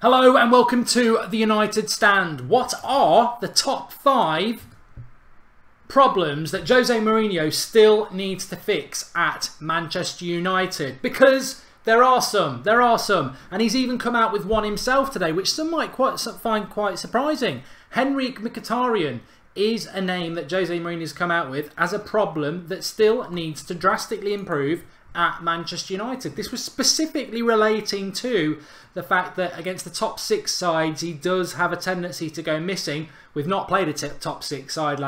Hello and welcome to the United Stand. What are the top 5 problems that José Mourinho still needs to fix at Manchester United? Because there are some, and he's even come out with one himself today, which some might find quite surprising. Henrikh Mkhitaryan is a name that José Mourinho has come out with as a problem that still needs to drastically improve at Manchester United. This was specifically relating to the fact that against the top 6 sides he does have a tendency to go missing. We've not played a top 6 side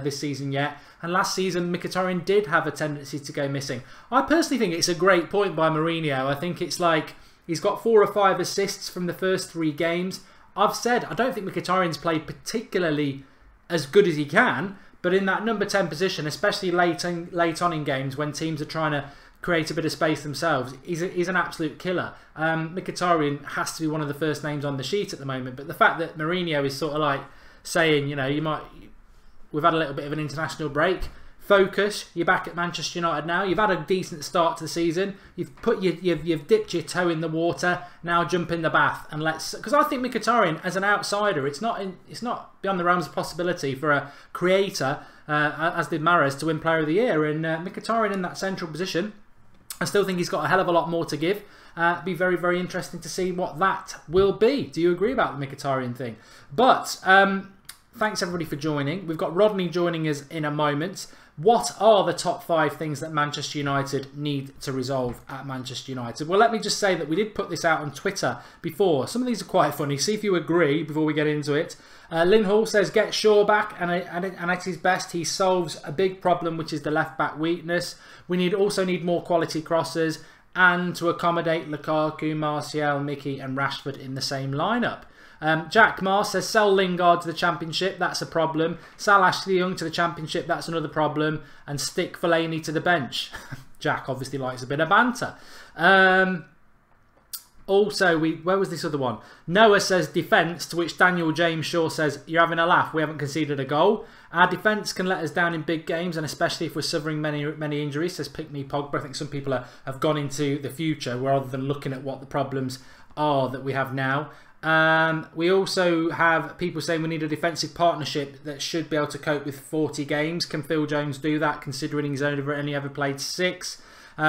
this season yet, and last season Mkhitaryan did have a tendency to go missing. I personally think it's a great point by Mourinho. I think it's like he's got 4 or 5 assists from the first 3 games. I've said I don't think Mkhitaryan's played particularly as good as he can, but in that number 10 position, especially late on in games when teams are trying to create a bit of space themselves, he's an absolute killer. Mkhitaryan has to be one of the first names on the sheet at the moment, but the fact that Mourinho is sort of like saying, you know, we've had a little bit of an international break, focus, you're back at Manchester United now, you've had a decent start to the season, you've dipped your toe in the water, now jump in the bath and let's, because I think Mkhitaryan as an outsider, it's not beyond the realms of possibility for a creator as did Mahrez to win Player of the Year, and Mkhitaryan in that central position, I still think he's got a hell of a lot more to give. Be very, very interesting to see what that will be. Do you agree about the Mkhitaryan thing? But thanks everybody for joining. We've got Rodney joining us in a moment. What are the top 5 things that Manchester United need to resolve at Manchester United? Well, let me just say that we did put this out on Twitter before. Some of these are quite funny. See if you agree before we get into it. Lynn Hall says, get Shaw back, and at his best, he solves a big problem, which is the left-back weakness. We also need more quality crosses and to accommodate Lukaku, Martial, Mickey and Rashford in the same lineup. Jack Marr says, sell Lingard to the Championship, that's a problem. Sell Ashley Young to the Championship, that's another problem. And stick Fellaini to the bench. Jack obviously likes a bit of banter. Also, where was this other one? Noah says defence, to which Daniel James Shaw says, you're having a laugh, we haven't conceded a goal. Our defence can let us down in big games, and especially if we're suffering many injuries, says Pick Me Pogba. I think some people have gone into the future rather than looking at what the problems are that we have now. We also have people saying we need a defensive partnership that should be able to cope with 40 games. Can Phil Jones do that, considering he's only ever played 6?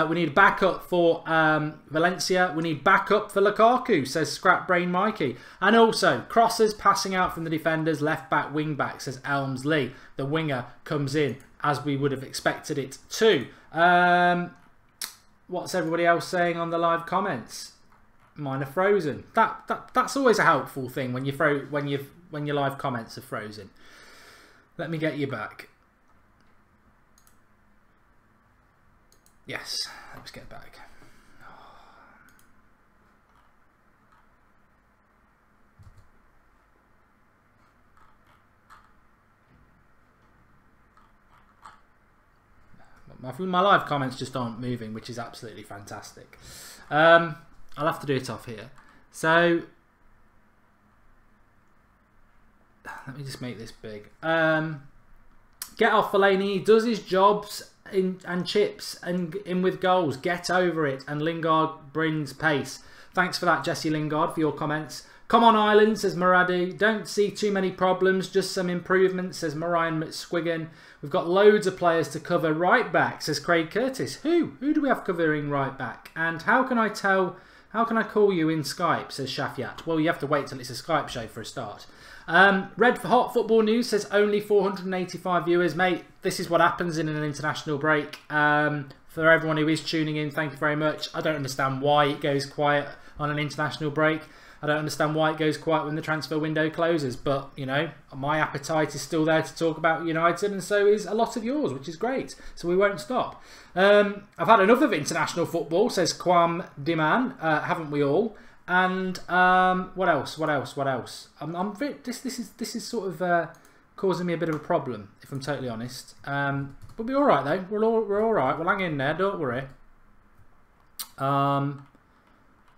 We need backup for Valencia. We need backup for Lukaku, says Scrap Brain Mikey. And also, crosses passing out from the defenders, left back, wing back, says Elmsley. The winger comes in as we would have expected it to. What's everybody else saying on the live comments? Mine are frozen. That's always a helpful thing when your live comments are frozen. Let me get you back. Yes, let's get back. My live comments just aren't moving, which is absolutely fantastic. I'll have to do it off here. So let me just make this big. Get off Fellaini. He does his jobs and chips and in with goals. Get over it. And Lingard brings pace. Thanks for that, Jesse Lingard, for your comments. Come on, Ireland, says Maradi. Don't see too many problems, just some improvements, says Marion McSquiggan. We've got loads of players to cover. Right back, says Craig Curtis. Who do we have covering right back? And how can I call you in Skype, says Shafiat. Well, you have to wait till it's a Skype show for a start. Red for Hot Football News says only 485 viewers. Mate, this is what happens in an international break. For everyone who is tuning in, thank you very much. I don't understand why it goes quiet on an international break. I don't understand why it goes quiet when the transfer window closes. But, you know, my appetite is still there to talk about United, and so is a lot of yours, which is great. So we won't stop. I've had enough of international football, says Kwam Diman. Haven't we all? And what else? This is sort of causing me a bit of a problem, if I'm totally honest. We'll be all right though. We're all right. We'll hang in there. Don't worry.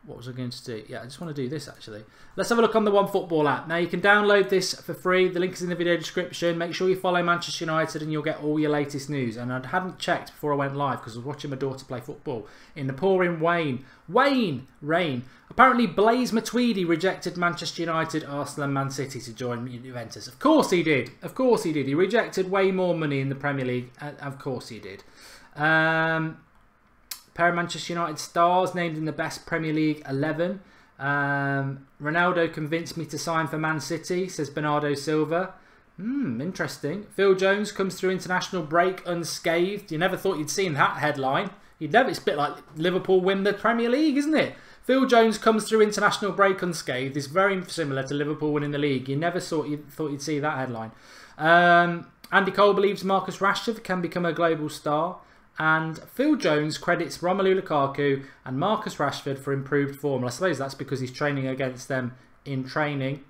what was I going to do? Yeah, I just want to do this actually. Let's have a look on the OneFootball app. Now you can download this for free. The link is in the video description. Make sure you follow Manchester United and you'll get all your latest news. And I hadn't checked before I went live because I was watching my daughter play football in the pouring rain. Apparently Blaise Matuidi rejected Manchester United, Arsenal and Man City to join Juventus. Of course he did. Of course he did. He rejected way more money in the Premier League. Of course he did. Pair of Manchester United stars named in the best Premier League 11. Ronaldo convinced me to sign for Man City, says Bernardo Silva. Interesting. Phil Jones comes through international break unscathed. You never thought you'd seen that headline. It's a bit like Liverpool win the Premier League, isn't it? Phil Jones comes through international break unscathed. It's very similar to Liverpool winning the league. You never thought you'd see that headline. Andy Cole believes Marcus Rashford can become a global star. And Phil Jones credits Romelu Lukaku and Marcus Rashford for improved form. Well, I suppose that's because he's training against them in training.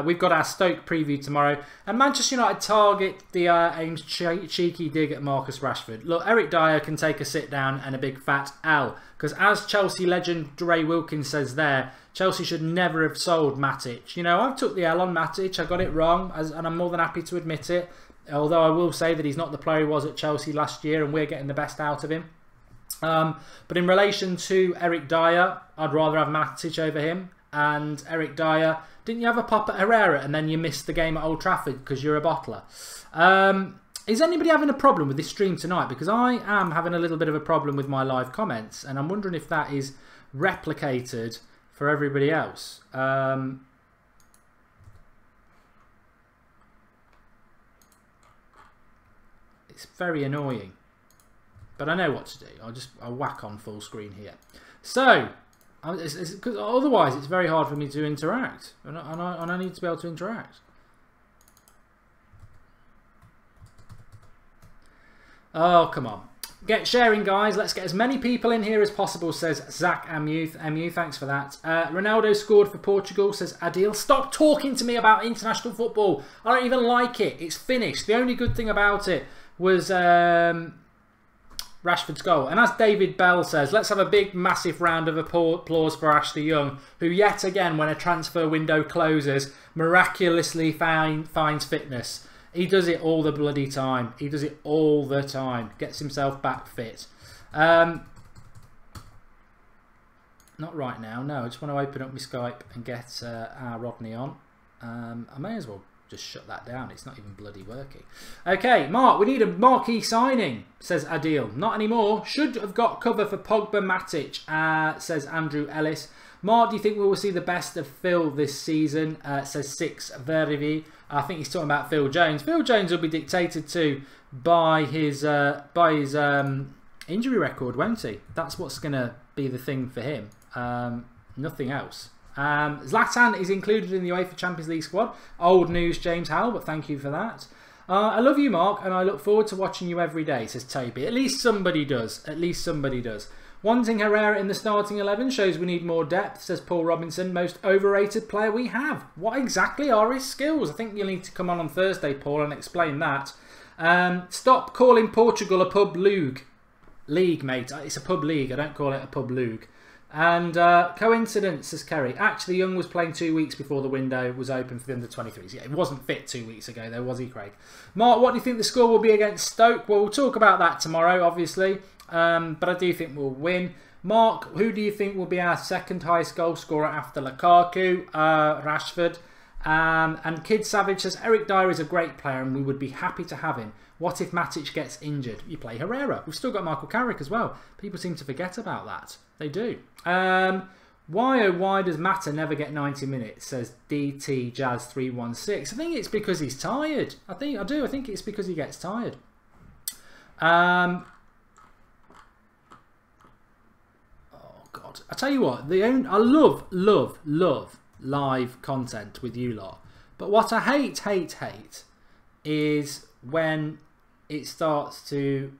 We've got our Stoke preview tomorrow. And Manchester United target the Ames cheeky dig at Marcus Rashford. Look, Eric Dyer can take a sit down and a big fat L. Because as Chelsea legend Ray Wilkins says there, Chelsea should never have sold Matic. You know, I took the L on Matic. I got it wrong. And I'm more than happy to admit it. Although I will say that he's not the player he was at Chelsea last year and we're getting the best out of him. But in relation to Eric Dyer, I'd rather have Matic over him. And Eric Dyer, didn't you have a pop at Herrera and then you missed the game at Old Trafford because you're a bottler? Is anybody having a problem with this stream tonight? Because I am having a little bit of a problem with my live comments. And I'm wondering if that is replicated for everybody else. It's very annoying, but I know what to do. I'll whack on full screen here. So, because otherwise it's very hard for me to interact, and I need to be able to interact. Oh, come on. Get sharing, guys. Let's get as many people in here as possible, says Zach MU, thanks for that. Ronaldo scored for Portugal, says Adil. Stop talking to me about international football. I don't even like it. It's finished. The only good thing about it was Rashford's goal. And as David Bell says, let's have a big, massive round of applause for Ashley Young, who yet again, when a transfer window closes, miraculously finds fitness. He does it all the bloody time. He does it all the time. Gets himself back fit. Not right now. No, I just want to open up my Skype and get our Rodney on. I may as well just shut that down. It's not even bloody working. Okay, Mark, we need a marquee signing, says Adil. Not anymore. Should have got cover for Pogba Matic, says Andrew Ellis. Mark, do you think we will see the best of Phil this season? Says Six Verivi. I think he's talking about Phil Jones. Phil Jones will be dictated to by his injury record, won't he? That's what's going to be the thing for him. Nothing else. Zlatan is included in the UEFA Champions League squad. Old news, James Howell, but thank you for that. I love you, Mark, and I look forward to watching you every day, says Toby. At least somebody does. At least somebody does. Wanting Herrera in the starting 11 shows we need more depth, says Paul Robinson. Most overrated player we have. What exactly are his skills? I think you'll need to come on Thursday, Paul, and explain that. Stop calling Portugal a pub league, mate. It's a pub league. I don't call it a pub league. And coincidence, says Kerry. Actually, Young was playing 2 weeks before the window was open for the under-23s. Yeah, he wasn't fit 2 weeks ago, though, was he, Craig? Mark, what do you think the score will be against Stoke? Well, we'll talk about that tomorrow, obviously. But I do think we'll win. Mark, who do you think will be our second highest goal scorer after Lukaku? Rashford. And Kid Savage says, Eric Dyer is a great player and we would be happy to have him. What if Matic gets injured? You play Herrera. We've still got Michael Carrick as well. People seem to forget about that. They do. Why does Mata never get 90 minutes? Says DT Jazz 316. I think it's because he's tired. I think it's because he gets tired. Oh God! I tell you what. I love live content with you lot. But what I hate is when it starts to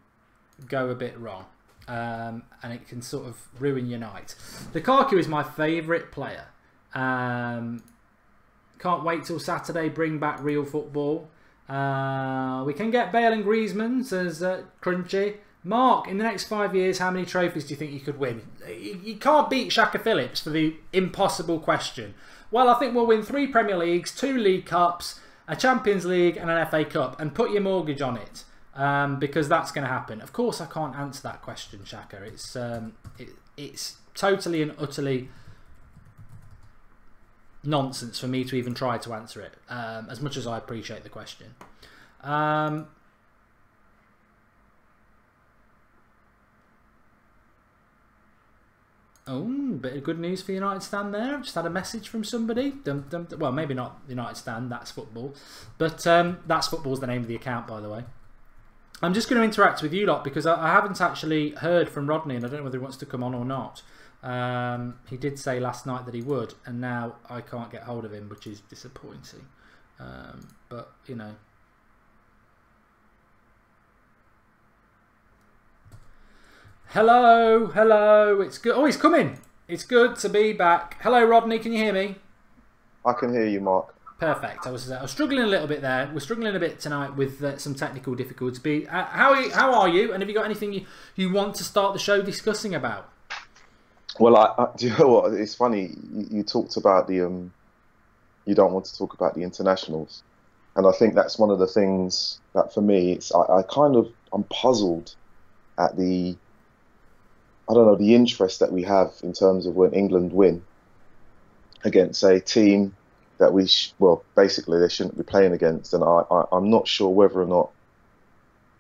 go a bit wrong. And it can sort of ruin your night. Lukaku is my favourite player. Can't wait till Saturday, bring back real football. We can get Bale and Griezmann, says Crunchy. Mark, in the next 5 years, how many trophies do you think you could win? You can't beat Shaka Phillips for the impossible question. Well, I think we'll win 3 Premier Leagues, 2 League Cups, a Champions League and an FA Cup, and put your mortgage on it, because that's going to happen. Of course, I can't answer that question, Shaka. It's totally and utterly nonsense for me to even try to answer it, as much as I appreciate the question. Oh, bit of good news for United Stand there. I've just had a message from somebody. Well, maybe not United Stand, That's Football. But That's Football is the name of the account, by the way. I'm just going to interact with you lot because I haven't actually heard from Rodney, and I don't know whether he wants to come on or not. He did say last night that he would, and now I can't get hold of him, which is disappointing. But, you know. Hello, hello. It's good. Oh, he's coming. It's good to be back. Hello, Rodney. Can you hear me? I can hear you, Mark. Perfect. I was struggling a little bit there. We're struggling a bit tonight with some technical difficulties. How are you? And have you got anything you want to start the show discussing about? Well, do you know what? It's funny. You talked about the you don't want to talk about the internationals, and I think that's one of the things that for me, I'm puzzled at the interest that we have in terms of when England win against a team that basically they shouldn't be playing against. And I'm not sure whether or not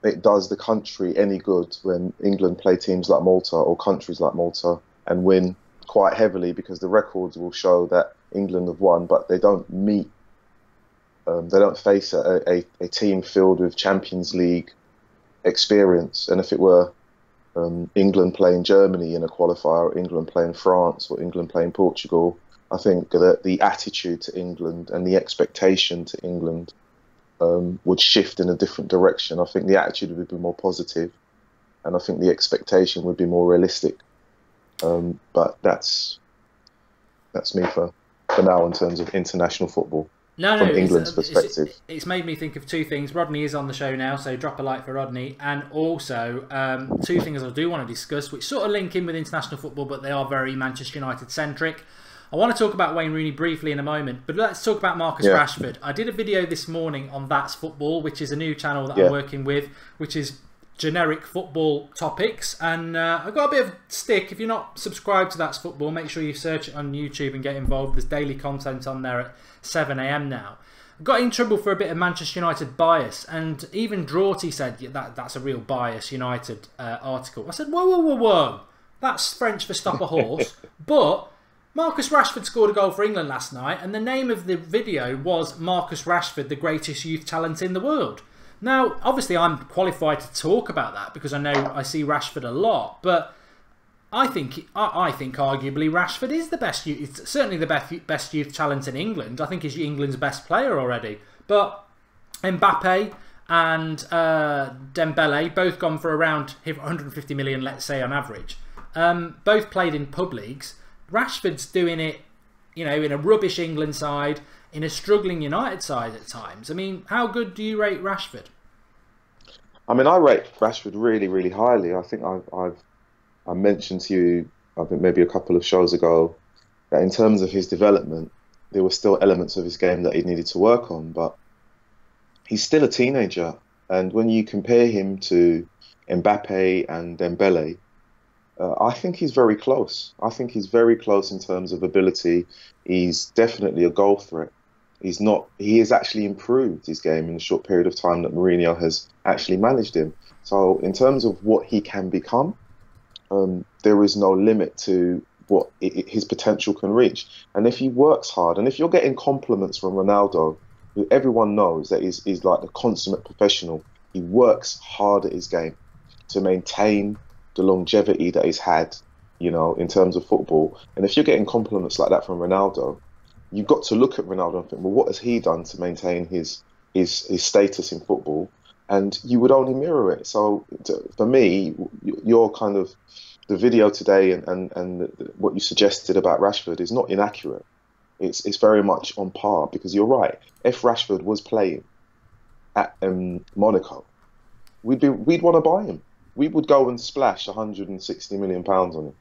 it does the country any good when England play teams like Malta or countries like Malta and win quite heavily, because the records will show that England have won, but they don't they don't face a team filled with Champions League experience. And if it were England playing Germany in a qualifier, or England playing France, or England playing Portugal, I think that the attitude to England and the expectation to England would shift in a different direction. I think the attitude would be more positive, and I think the expectation would be more realistic. But that's me for now in terms of international football. From England's perspective. It's made me think of 2 things. Rodney is on the show now, so drop a like for Rodney. And also 2 things I do want to discuss, which sort of link in with international football, but they are very Manchester United centric. I want to talk about Wayne Rooney briefly in a moment, but let's talk about Marcus Rashford. I did a video this morning on That's Football, which is a new channel that I'm working with, which is generic football topics, and I've got a bit of stick. If you're not subscribed to That's Football, make sure you search it on YouTube and get involved. There's daily content on there at 7 AM now. I got in trouble for a bit of Manchester United bias, and even Drawty said that's a real bias United article. I said, whoa, that's French for stop a horse. But Marcus Rashford scored a goal for England last night, and the name of the video was Marcus Rashford, the greatest youth talent in the world. Now, obviously, I'm qualified to talk about that because I know I see Rashford a lot, but I think arguably Rashford is the best youth. It's certainly the best youth talent in England. I think he's England's best player already. But Mbappe and Dembele, both gone for around 150 million, let's say, on average. Both played in pub leagues. Rashford's doing it, you know, in a rubbish England side, in a struggling United side at times. I mean, how good do you rate Rashford? I mean, I rate Rashford really, really highly. I think I mentioned to you, I think maybe a couple of shows ago, that in terms of his development, there were still elements of his game that he needed to work on, but he's still a teenager. And when you compare him to Mbappe and Dembele, I think he's very close. I think he's very close in terms of ability. He's definitely a goal threat. He has actually improved his game in the short period of time that Mourinho has actually managed him. So in terms of what he can become, there is no limit to what his potential can reach. And if he works hard, and if you're getting compliments from Ronaldo, who everyone knows that is like the consummate professional, he works hard at his game to maintain the longevity that he's had, you know, in terms of football. And if you're getting compliments like that from Ronaldo, you've got to look at Ronaldo and think, well, what has he done to maintain his status in football? And you would only mirror it. So for me, your kind of the video today and what you suggested about Rashford is not inaccurate. It's very much on par, because you're right. If Rashford was playing at Monaco, we'd want to buy him. we would go and splash 160 million pounds on him.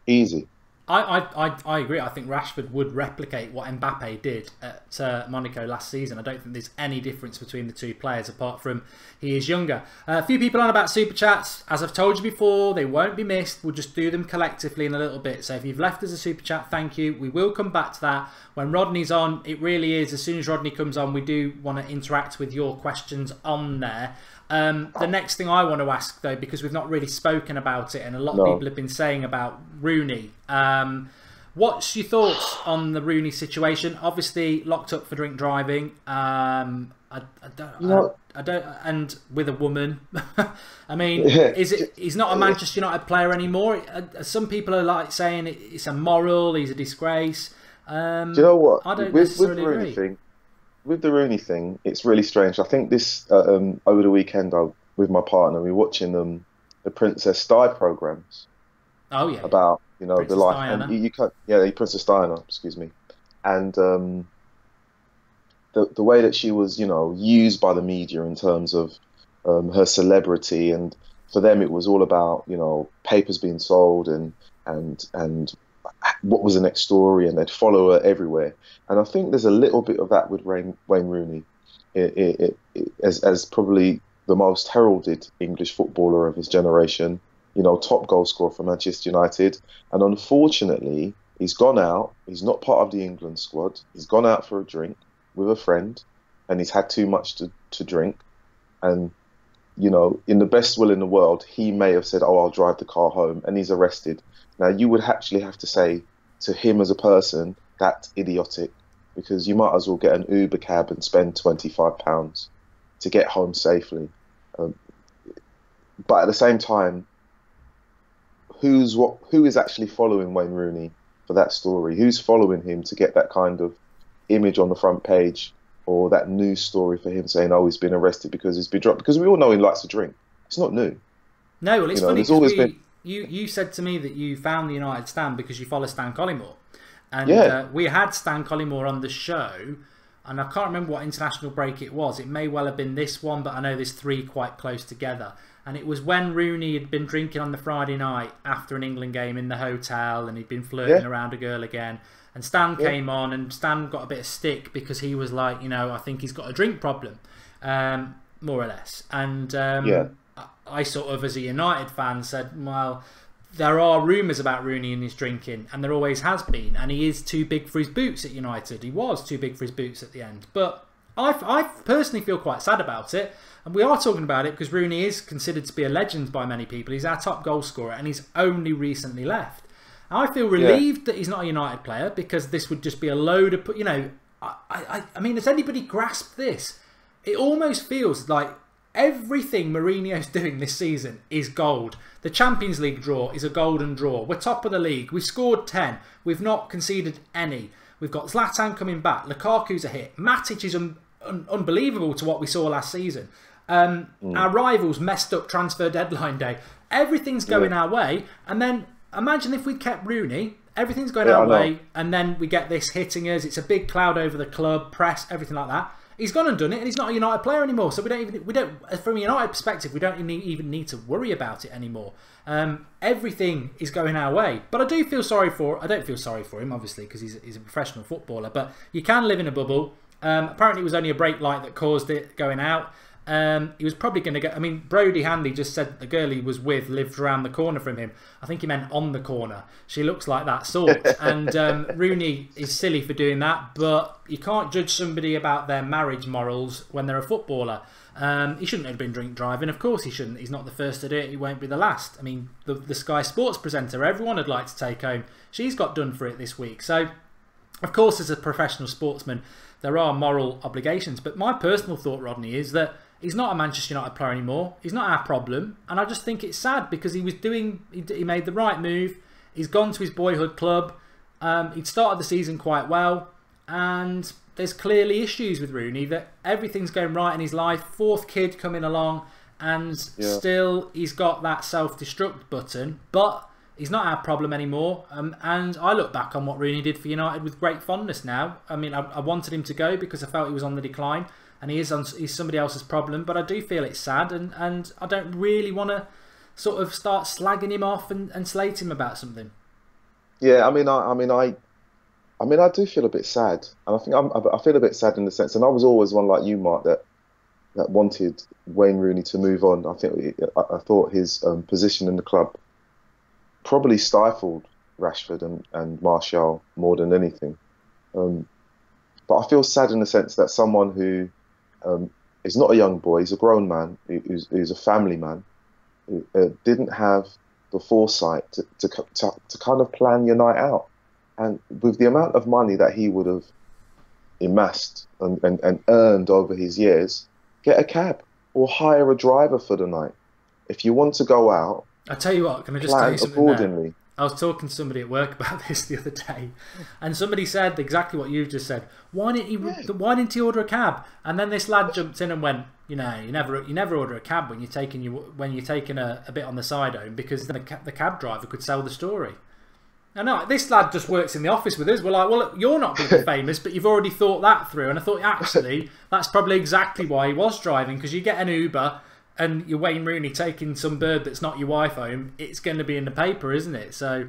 Easy. I agree. I think Rashford would replicate what Mbappe did at Monaco last season. I don't think there's any difference between the two players apart from he is younger. A few people on about super chats. As I've told you before, they won't be missed. We'll just do them collectively in a little bit. So if you've left us a super chat, thank you. We will come back to that when Rodney's on. It really is. As soon as Rodney comes on, we do want to interact with your questions on there. The next thing I want to ask, though, because we've not really spoken about it and a lot of people have been saying about Rooney. What's your thoughts on the Rooney situation? Obviously locked up for drink driving. I don't, and with a woman. I mean, he's not a Manchester United player anymore. Some people are like saying it's immoral, he's a disgrace. Do you know what? I don't necessarily agree. With the Rooney thing, it's really strange. I think this over the weekend, with my partner, we were watching the Princess Di programs. Oh yeah. About Princess the life, Diana. and you can't, Princess Diana, excuse me, and the way that she was, used by the media in terms of her celebrity, and for them it was all about papers being sold and what was the next story, and they'd follow her everywhere. And I think there's a little bit of that with Wayne Rooney, as probably the most heralded English footballer of his generation, top goal scorer for Manchester United. And unfortunately, he's gone out, he's not part of the England squad, he's gone out for a drink with a friend, and he's had too much to drink. And, in the best will in the world, he may have said, "Oh, I'll drive the car home," and he's arrested. Now, you would actually have to say to him as a person, that's idiotic, because you might as well get an Uber cab and spend £25 to get home safely. But at the same time, who is actually following Wayne Rooney for that story? Who's following him to get that kind of image on the front page, or that news story for him saying, "Oh, he's been arrested because he's been drunk"? Because we all know he likes to drink. It's not new. No, well, it's funny because you said to me that you found the United stand because you follow Stan Collymore. And we had Stan Collymore on the show, and I can't remember what international break it was. It may well have been this one, but I know there's three quite close together. And it was when Rooney had been drinking on the Friday night after an England game in the hotel, and he'd been flirting around a girl again. And Stan came on, and Stan got a bit of stick because he was like, I think he's got a drink problem, more or less. And I sort of, as a United fan, said, well, there are rumours about Rooney and his drinking, and there always has been, and he is too big for his boots at United. He was too big for his boots at the end. But I personally feel quite sad about it, and we are talking about it because Rooney is considered to be a legend by many people. He's our top goal scorer, and he's only recently left. I feel relieved that he's not a United player, because this would just be a load of... I mean, has anybody grasped this? It almost feels like everything Mourinho's doing this season is gold. The Champions League draw is a golden draw. We're top of the league. We've scored 10. We've not conceded any. We've got Zlatan coming back. Lukaku's a hit. Matic is unbelievable to what we saw last season. Our rivals messed up transfer deadline day. Everything's going our way. And then imagine if we'd kept Rooney. Everything's going our way. And then we get this hitting us. It's a big cloud over the club, press, everything like that. He's gone and done it, and he's not a United player anymore. So we don't. From a United perspective, we don't even need to worry about it anymore. Everything is going our way. But I do feel sorry for. I don't feel sorry for him, obviously, because he's a professional footballer. But you can live in a bubble. Apparently, it was only a brake light that caused it going out. He was probably going to go... I mean, Brodie Handy just said the girl he was with lived around the corner from him. I think he meant on the corner. She looks like that sort. And Rooney is silly for doing that, but you can't judge somebody about their marriage morals when they're a footballer. He shouldn't have been drink driving. Of course he shouldn't. He's not the first to do it. He won't be the last. I mean, the Sky Sports presenter, everyone would like to take home. She's got done for it this week. So, of course, as a professional sportsman, there are moral obligations. But my personal thought, Rodney, is that he's not a Manchester United player anymore. He's not our problem. And I just think it's sad because he made the right move. He's gone to his boyhood club. He'd started the season quite well. And there's clearly issues with Rooney, that everything's going right in his life. Fourth kid coming along. And still he's got that self-destruct button. But he's not our problem anymore. And I look back on what Rooney did for United with great fondness now. I mean, I wanted him to go because I felt he was on the decline. And he's somebody else's problem, but I do feel it's sad, and I don't really want to sort of start slagging him off and slate him about something. Yeah, I mean, I do feel a bit sad, and I feel a bit sad in the sense, and I was always one like you, Mark, that wanted Wayne Rooney to move on. I thought his position in the club probably stifled Rashford and Martial more than anything. But I feel sad in the sense that someone who is not a young boy, he's a grown man, who's a family man, didn't have the foresight to kind of plan your night out. And with the amount of money that he would have amassed and earned over his years, get a cab or hire a driver for the night. If you want to go out, I'll tell you what, can I just tell you something accordingly? I was talking to somebody at work about this the other day, and somebody said exactly what you've just said. Why didn't he order a cab? And then this lad jumped in and went, you never order a cab when you're taking a bit on the side home, because the cab driver could sell the story. I know, this lad just works in the office with us. We're like, well, you're not going to be famous, but you've already thought that through. And I thought, actually, that's probably exactly why he was driving, because you get an Uber and you're Wayne Rooney taking some bird that's not your wife home, it's going to be in the paper, isn't it? So,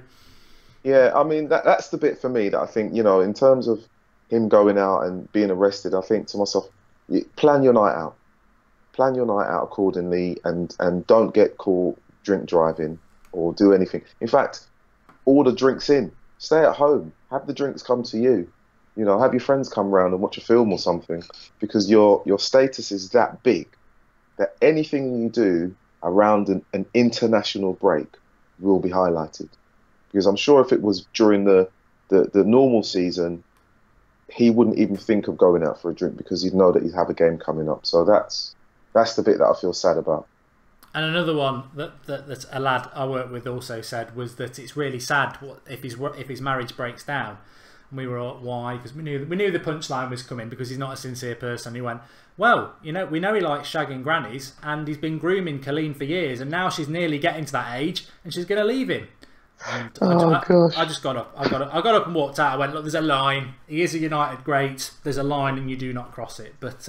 yeah, I mean, that's the bit for me that I think, in terms of him going out and being arrested, I think to myself, plan your night out. Plan your night out accordingly, and don't get caught drink driving or do anything. In fact, order drinks in. Stay at home. Have the drinks come to you. Have your friends come round and watch a film or something, because your status is that big that anything you do around an international break will be highlighted. Because I'm sure if it was during the normal season, he wouldn't even think of going out for a drink, because he'd know that he'd have a game coming up. So that's the bit that I feel sad about. And another one that a lad I worked with also said was that it's really sad if his marriage breaks down. And we were all, why? Because we knew the punchline was coming, because he's not a sincere person. He went, well, we know he likes shagging grannies, and he's been grooming Colleen for years, and now she's nearly getting to that age, and she's going to leave him. And gosh! I just got up. I got up and walked out. I went, look, there's a line. He is a United great. There's a line, and you do not cross it. But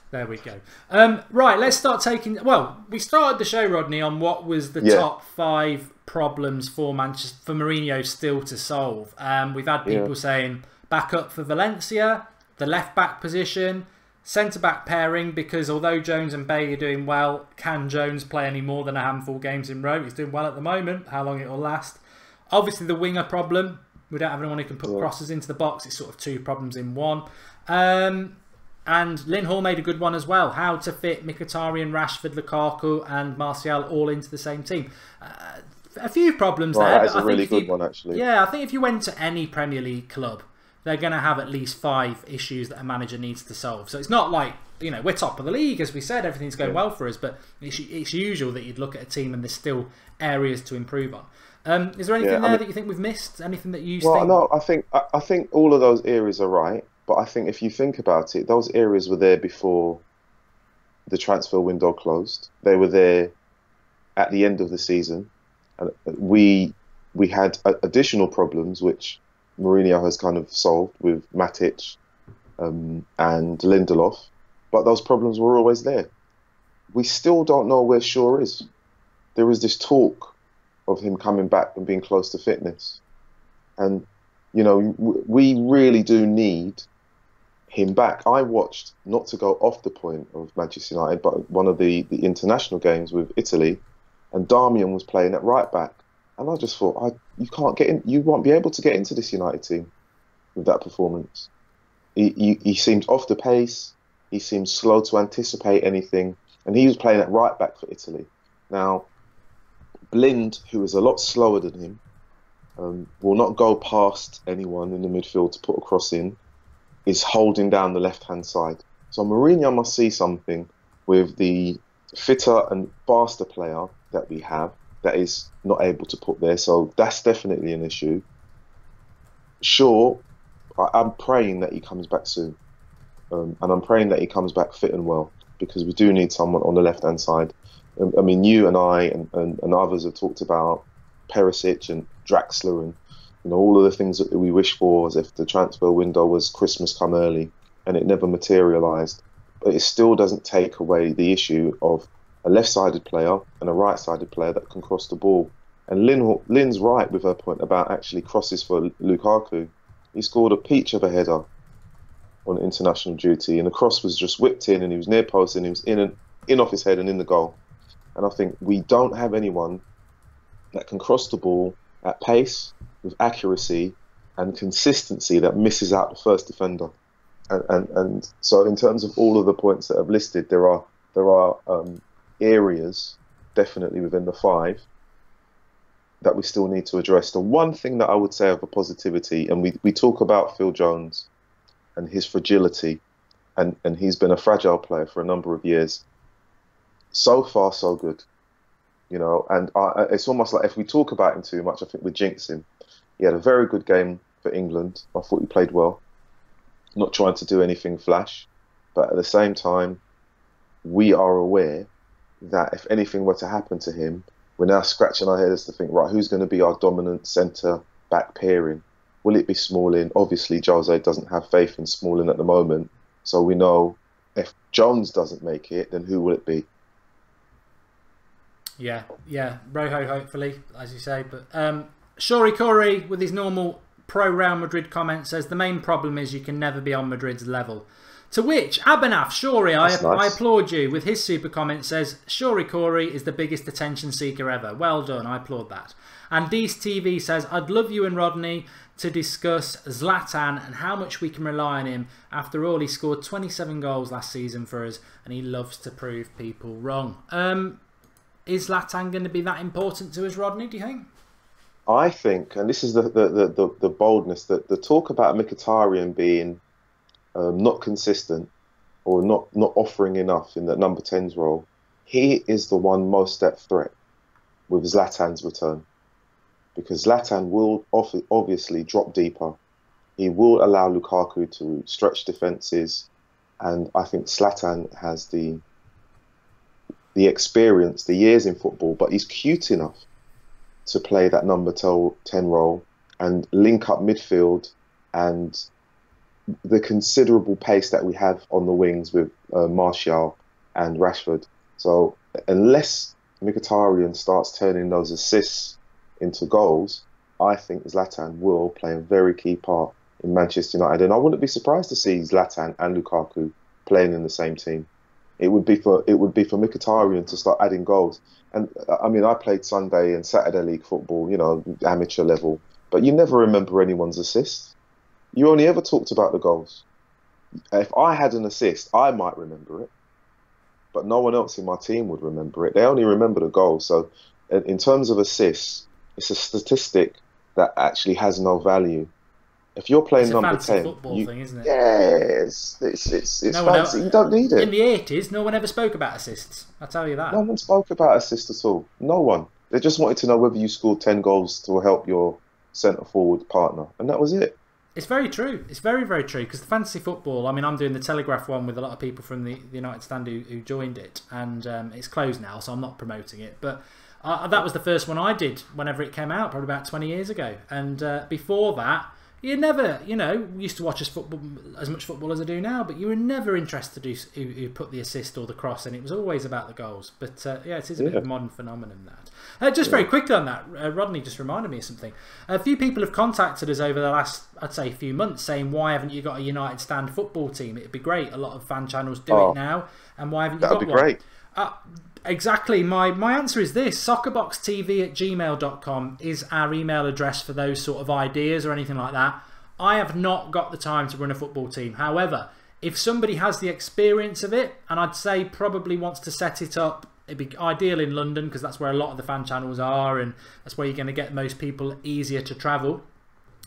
there we go. Right, let's start taking... Well, we started the show, Rodney, on what was the top 5 problems for Mourinho still to solve. We've had people saying back up for Valencia, the left-back position, centre-back pairing, because although Jones and Bailey are doing well, can Jones play any more than a handful of games in a row? He's doing well at the moment. How long it will last? Obviously, the winger problem. We don't have anyone who can put crosses into the box. It's sort of 2 problems in one. And Lynn Hall made a good one as well. How to fit Mkhitaryan, Rashford, Lukaku and Martial all into the same team. A few problems there. That is a really good one, actually. Yeah, I think if you went to any Premier League club, they're going to have at least 5 issues that a manager needs to solve. So it's not like, we're top of the league, as we said, everything's going well for us, but it's usual that you'd look at a team and there's still areas to improve on. Is there anything that you think we've missed? Anything that you think? Well, no, I think all of those areas are right. But I think if you think about it, those areas were there before the transfer window closed. They were there at the end of the season. And we had additional problems, which Mourinho has kind of solved with Matic and Lindelof. But those problems were always there. We still don't know where Shaw is. There is this talk of him coming back and being close to fitness. And, we really do need him back. I watched, not to go off the point of Manchester United, but one of the international games with Italy, and Darmian was playing at right back, and I just thought, you can't get in, you won't be able to get into this United team with that performance. He seemed off the pace, he seemed slow to anticipate anything, and he was playing at right back for Italy. Now, Blind, who is a lot slower than him, will not go past anyone in the midfield to put a cross in, is holding down the left-hand side. So Mourinho must see something with the fitter and faster player that we have that is not able to put there. So that's definitely an issue. Sure, I'm praying that he comes back soon. And I'm praying that he comes back fit and well, because we do need someone on the left-hand side. I mean, you and I and others have talked about Perisic and Draxler and all of the things that we wish for, as if the transfer window was Christmas come early, and it never materialised. But it still doesn't take away the issue of a left-sided player and a right-sided player that can cross the ball. And Lynn's right with her point about actually crosses for Lukaku. He scored a peach of a header on international duty, and the cross was just whipped in, and he was near post, and he was in off his head and in the goal. And I think we don't have anyone that can cross the ball at pace, with accuracy and consistency, that misses out the first defender. And so in terms of all of the points that I've listed, there are areas definitely within the 5 that we still need to address. The one thing that I would say of a positivity, and we talk about Phil Jones and his fragility, and he's been a fragile player for a number of years. So far, so good. You know, and it's almost like if we talk about him too much, I think we jinx him. He had a very good game for England. I thought he played well. Not trying to do anything flash, but at the same time, we are aware that if anything were to happen to him, we're now scratching our heads to think, right, who's going to be our dominant centre-back pairing? Will it be Smalling? Obviously, Jose doesn't have faith in Smalling at the moment, so we know if Jones doesn't make it, then who will it be? Yeah, Rojo hopefully, as you say. But Shori Corey, with his normal pro-Real Madrid comment, says the main problem is you can never be on Madrid's level. To which Abanaf Shori, I applaud you, with his super comment, says Shori Corey is the biggest attention seeker ever. Well done, I applaud that. And Dees TV says, I'd love you and Rodney to discuss Zlatan and how much we can rely on him. After all, he scored 27 goals last season for us and he loves to prove people wrong. Is Zlatan going to be that important to us, Rodney, do you think? I think, and this is the boldness, that the talk about Mkhitaryan being not consistent or not offering enough in that number 10's role, he is the one most at threat with Zlatan's return. Because Zlatan will obviously drop deeper. He will allow Lukaku to stretch defences. And I think Zlatan has the experience, the years in football, but he's cute enough to play that number 10 role and link up midfield, and the considerable pace that we have on the wings with Martial and Rashford. So unless Mkhitaryan starts turning those assists into goals, I think Zlatan will play a very key part in Manchester United. And I wouldn't be surprised to see Zlatan and Lukaku playing in the same team. It would be for Mkhitaryan to start adding goals. And I mean, I played Sunday and Saturday league football, you know, amateur level, but you never remember anyone's assists. You only ever talked about the goals. If I had an assist, I might remember it, but no one else in my team would remember it. They only remember the goals. So in terms of assists, it's a statistic that actually has no value. If you're playing number 10, football thing, isn't it? Yes, it's fancy. You don't need it. In the 80s, no one ever spoke about assists. I'll tell you that. No one spoke about assists at all. No one. They just wanted to know whether you scored 10 goals to help your centre forward partner, and that was it. It's very true. It's very, very true. Because the fantasy football, I mean, I'm doing the Telegraph one with a lot of people from the United Stand who joined it, and it's closed now, so I'm not promoting it. But that was the first one I did whenever it came out, probably about 20 years ago. And before that, you never, you know, used to watch as much football as I do now, but you were never interested in who put the assist or the cross, and it was always about the goals. But yeah, it is a bit of a modern phenomenon, that. Just very quickly on that, Rodney just reminded me of something. A few people have contacted us over the last, I'd say, few months saying, why haven't you got a United Stand football team? It'd be great. A lot of fan channels do it now, and why haven't you got one? That'd be great. Exactly. My answer is this: soccerboxtv@gmail.com is our email address for those sort of ideas or anything like that. I have not got the time to run a football team. However, if somebody has the experience of it, and I'd say probably wants to set it up, it'd be ideal in London because that's where a lot of the fan channels are, and that's where you're going to get most people easier to travel.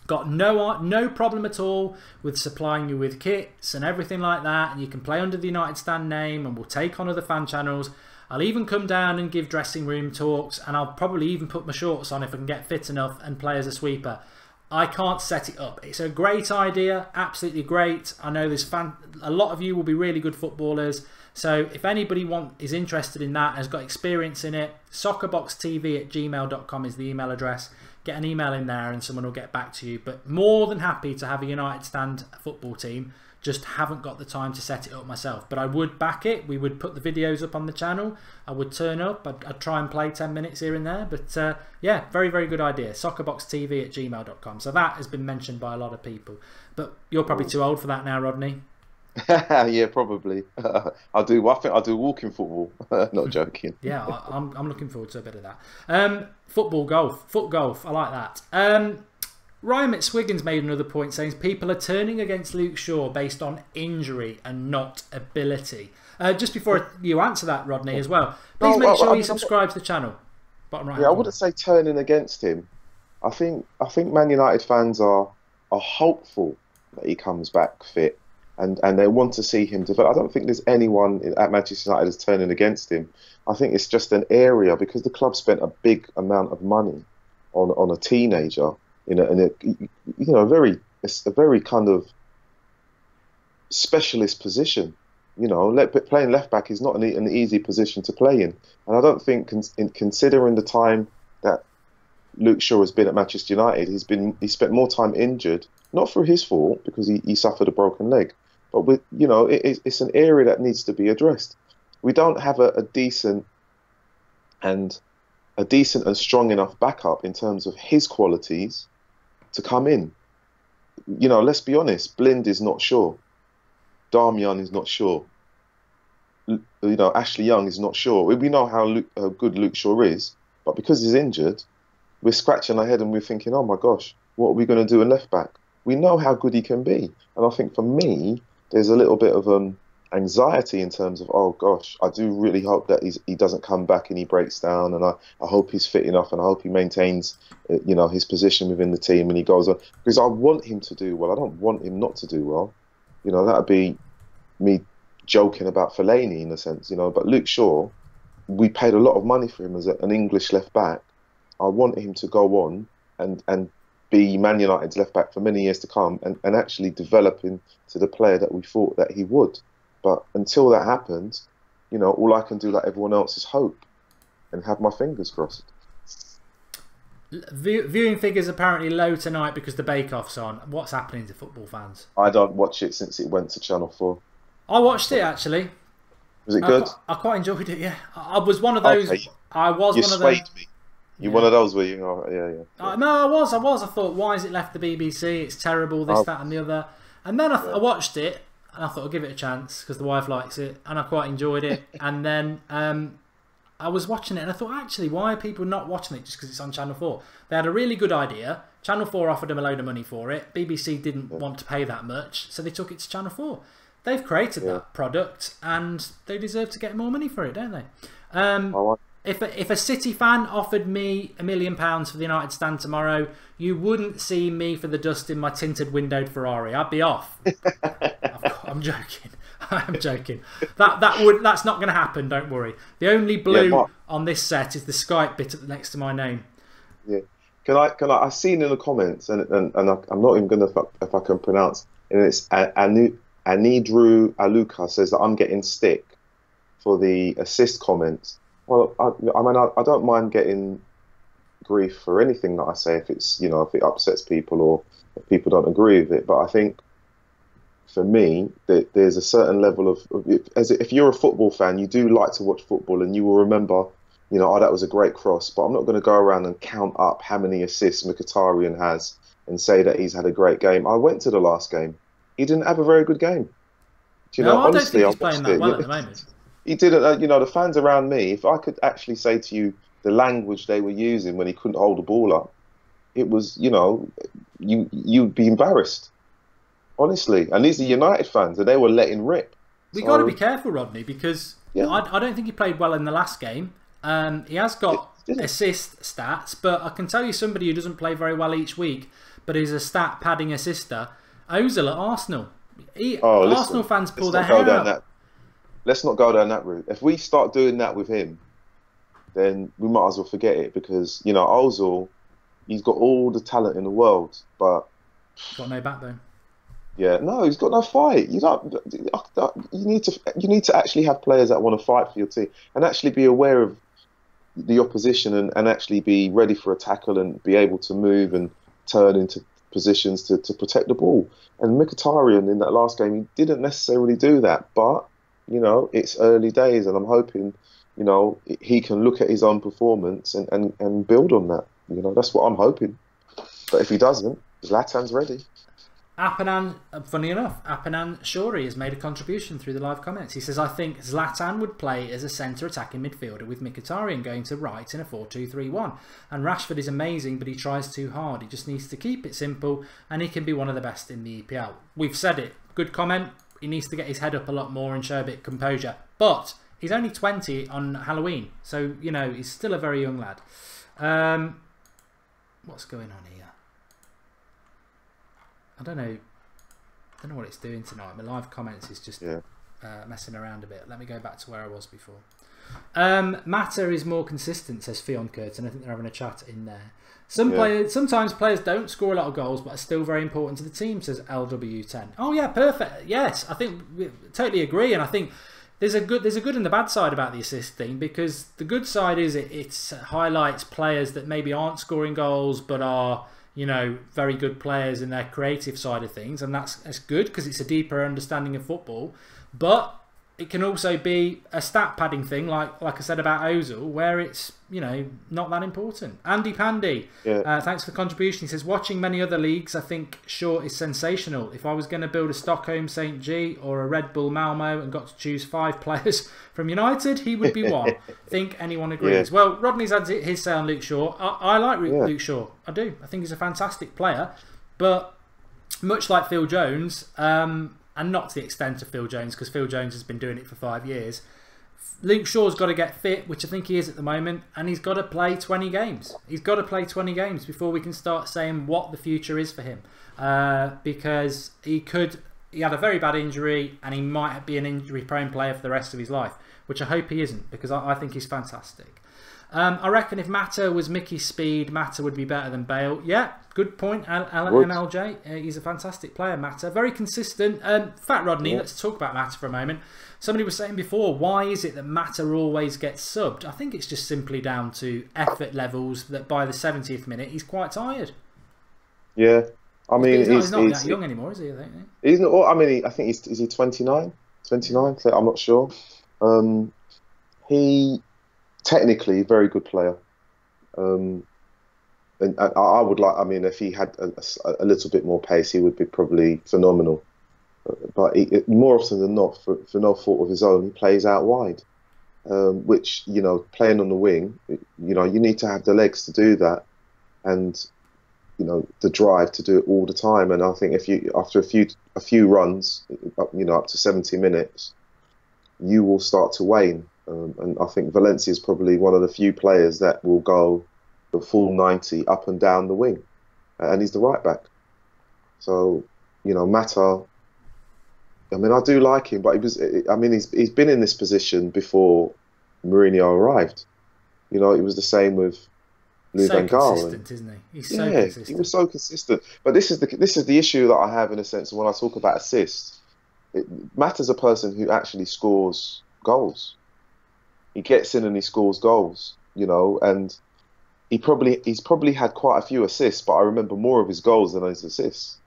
Got no problem at all with supplying you with kits and everything like that, and you can play under the United Stand name, and we'll take on other fan channels. I'll even come down and give dressing room talks, and I'll probably even put my shorts on if I can get fit enough and play as a sweeper. I can't set it up. It's a great idea, absolutely great. I know there's a lot of you will be really good footballers. So if anybody is interested in that, has got experience in it, soccerboxtv@gmail.com is the email address. Get an email in there and someone will get back to you. But more than happy to have a United Stand football team. Just haven't got the time to set it up myself. But I would back it. We would put the videos up on the channel. I would turn up. I'd try and play 10 minutes here and there. But yeah, very, very good idea. Soccerboxtv@gmail.com. So that has been mentioned by a lot of people. But you're probably too old for that now, Rodney. Yeah, probably. I think I do walking football. Not joking. Yeah, I'm looking forward to a bit of that. Foot golf. I like that. Ryan McSwiggins made another point saying people are turning against Luke Shaw based on injury and not ability. Just before you answer that, Rodney, as well, please make sure you subscribe to the channel. Bottom right. Yeah, I wouldn't say turning against him. I think Man United fans are hopeful that he comes back fit, and they want to see him develop. I don't think there's anyone at Manchester United is turning against him. I think it's just an area because the club spent a big amount of money on a teenager. A very kind of specialist position. Playing left back is not an easy position to play in, and I don't think, considering the time that Luke Shaw has been at Manchester United, he spent more time injured, not through his fault because he suffered a broken leg, but it's an area that needs to be addressed. We don't have a decent and strong enough backup in terms of his qualities to come in. Let's be honest, Blind is not sure. Darmian is not sure. Ashley Young is not sure. We know how good Luke Shaw is, but because he's injured, we're scratching our head and we're thinking, oh my gosh, what are we going to do in left back? We know how good he can be. And I think for me, there's a little bit of anxiety in terms of, oh gosh, I do really hope that he doesn't come back and he breaks down, and I hope he's fit enough, and I hope he maintains his position within the team and he goes on, because I want him to do well. I don't want him not to do well. That would be me joking about Fellaini in a sense, but Luke Shaw, we paid a lot of money for him as an English left back. I want him to go on and be Man United's left back for many years to come, and actually develop into the player that we thought that he would. But until that happens, all I can do, like everyone else, is hope and have my fingers crossed. Viewing figures apparently low tonight because the Bake Off's on. What's happening to football fans? I don't watch it since it went to Channel 4. I watched it actually. Was it good? I quite enjoyed it. Yeah, I was one of those. Okay. You swayed me. You one of those where you? Oh, yeah. No, I was. I thought, why has it left the BBC? It's terrible. This, that, and the other. And then I watched it. And I thought I'll give it a chance because the wife likes it, and I quite enjoyed it. And then I was watching it, and I thought, actually, why are people not watching it just because it's on Channel 4? They had a really good idea. Channel 4 offered them a load of money for it. BBC didn't want to pay that much, so they took it to Channel 4. They've created that product, and they deserve to get more money for it, don't they? If a City fan offered me £1 million for the United stand tomorrow, you wouldn't see me for the dust in my tinted windowed Ferrari. I'd be off. I'm joking. I'm joking. That's not going to happen. Don't worry. The only blue on this set is the Skype bit next to my name. Yeah. Can I? I've seen in the comments, and I'm not even going to if I can pronounce. And it's Anidru Aluka says that I'm getting stick for the assist comments. Well, I don't mind getting grief for anything that I say if it's if it upsets people or if people don't agree with it. But I think for me, there's a certain level of if you're a football fan, you do like to watch football, and you will remember, oh, that was a great cross. But I'm not going to go around and count up how many assists Mkhitaryan has and say that he's had a great game. I went to the last game. He didn't have a very good game. Honestly, I don't think he's playing that well at the moment. He didn't. The fans around me, if I could actually say to you the language they were using when he couldn't hold the ball up, it was, you'd be embarrassed. Honestly. And these are United fans, and they were letting rip. We've got to be careful, Rodney, because I don't think he played well in the last game. He has got assist stats, but I can tell you somebody who doesn't play very well each week, but is a stat padding assister, Ozil at Arsenal. Arsenal fans pull their hair out. Let's not go down that route. If we start doing that with him, then we might as well forget it, because Ozil, he's got all the talent in the world, but got no backbone. Yeah, no, he's got no fight. You need to actually have players that want to fight for your team and actually be aware of the opposition and actually be ready for a tackle and be able to move and turn into positions to protect the ball. And Mkhitaryan in that last game, he didn't necessarily do that. But, you know, it's early days, and I'm hoping, you know, he can look at his own performance and build on that. You know, that's what I'm hoping. But if he doesn't, Zlatan's ready. Apanan, funny enough, Apanan Shori has made a contribution through the live comments. He says, I think Zlatan would play as a centre attacking midfielder with Mkhitaryan going to right in a 4-2-3-1. And Rashford is amazing, but he tries too hard. He just needs to keep it simple, and he can be one of the best in the EPL. We've said it. Good comment. He needs to get his head up a lot more and show a bit of composure. But he's only 20 on Halloween, so, you know, he's still a very young lad. What's going on here? I don't know what it's doing tonight. My live comments is just messing around a bit. Let me go back to where I was before. Mata is more consistent, says Fionn Curtin. I think they're having a chat in there. Sometimes players don't score a lot of goals, but are still very important to the team, says LW10. Oh yeah, perfect. Yes, I think we totally agree, and I think there's a good and the bad side about the assist thing, because the good side is it highlights players that maybe aren't scoring goals but are, you know, very good players in their creative side of things, and that's good because it's a deeper understanding of football. But it can also be a stat padding thing, like I said about Ozil, where it's, you know, not that important. Andy Pandy, thanks for the contribution. He says, watching many other leagues, I think Shaw is sensational. If I was going to build a Stockholm St. G or a Red Bull Malmo and got to choose 5 players from United, he would be one. Think anyone agrees? Well, Rodney's had his say on Luke Shaw. I like Luke Shaw. I do. I think he's a fantastic player. But much like Phil Jones, and not to the extent of Phil Jones, because Phil Jones has been doing it for 5 years, Luke Shaw's got to get fit, which I think he is at the moment, and he's got to play 20 games. He's got to play 20 games before we can start saying what the future is for him. Because he had a very bad injury, and he might be an injury-prone player for the rest of his life, which I hope he isn't, because I think he's fantastic. I reckon if Mata was Mickey's speed, Mata would be better than Bale. Yeah, good point, MLJ. He's a fantastic player, Mata. Very consistent. Fat Rodney, let's talk about Mata for a moment. Somebody was saying before, why is it that Mata always gets subbed? I think it's just simply down to effort levels, that by the 70th minute, he's quite tired. Yeah. I mean, he's not that young anymore, is he? I think. He's not. I mean, I think is he 29? 29? So I'm not sure. He technically very good player, and I would like. I mean, if he had a little bit more pace, he would be probably phenomenal. But more often than not, for no fault of his own, he plays out wide, which, you know, playing on the wing, you know, you need to have the legs to do that, and, you know, the drive to do it all the time. And I think if you, after a few runs, you know, up to 70 minutes, you will start to wane. And I think Valencia is probably one of the few players that will go the full 90 up and down the wing, and he's the right back. So, you know, Mata, I mean, I do like him, but he's been in this position before Mourinho arrived. You know, it was the same with Lou Van Gaal. Consistent, isn't he? He's so consistent. He was so consistent. But this is the issue that I have, in a sense, when I talk about assists. Mata's a person who actually scores goals. He gets in and he scores goals, you know, and he's probably had quite a few assists, but I remember more of his goals than his assists.